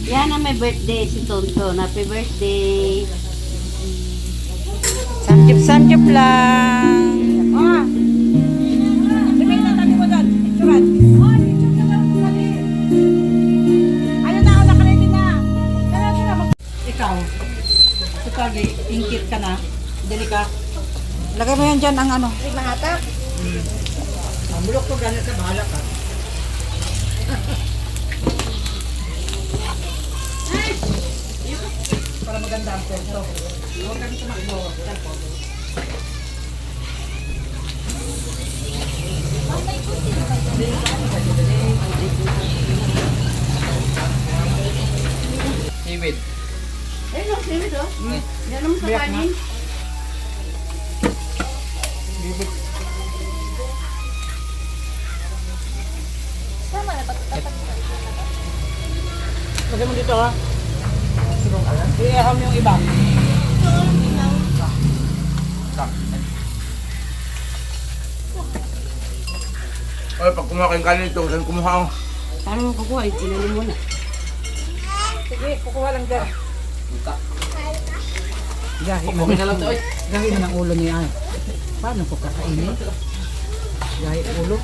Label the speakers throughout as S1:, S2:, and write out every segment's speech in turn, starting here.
S1: Yan ang may birthday si Tonton. Happy birthday.
S2: Samgyup-samgyup lang.
S3: Ah! Sabihin na tabi mo doon. Picturean. Ayun na, wala ka na din na. Ikaw. Ikaw, ingkit ka na. Dali ka.
S2: Lagay mo yan dyan ang ano.
S3: Ay, mahatak. Mulok ko ganit sa bahala ka. Para maganda ang pwesto. Huwag kami tumakbo.
S4: David.
S1: Eh, no, David, oh. Yan naman sa kanin.
S3: Lagay mo dito ha. I-aham yung iba.
S4: Oy, pag kumuha kayong kanin ito, saan kumuha ako?
S1: Paano mo kukuha? Ilalim mo na.
S3: Sige, kukuha lang dyan.
S2: Gahi mo.
S4: Okay na lang ito, oy.
S2: Gahi mo ng ulo niya. Ay. Paano ko kakainin? Gahi ulo.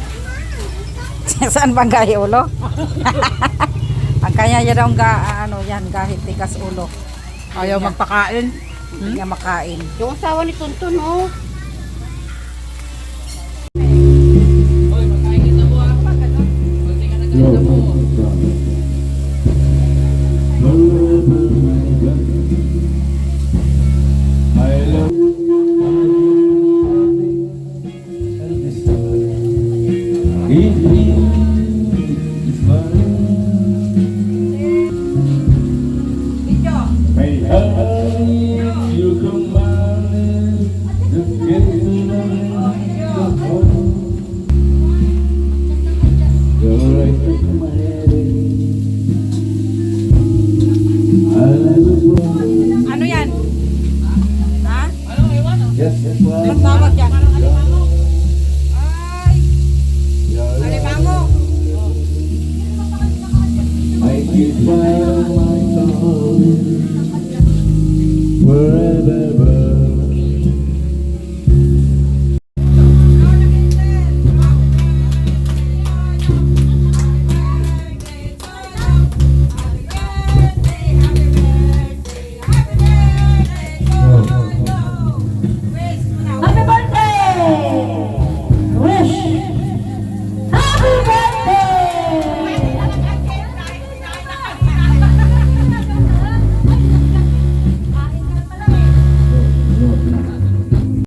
S2: Saan bang gahi ulo? Ang kanya niya daw ano yan, gahi tigas ulo. Ayaw magpakain. Hindi nga makain.
S1: Yung asawa ni Tonton, oh.
S4: Oy, magkain kita po ah. Pagting ka nagkita po.
S2: Ano yan? Ha?
S5: Yes, yes,
S2: Anong tawag yan? Ay! Alimango!
S5: I keep my soul forever.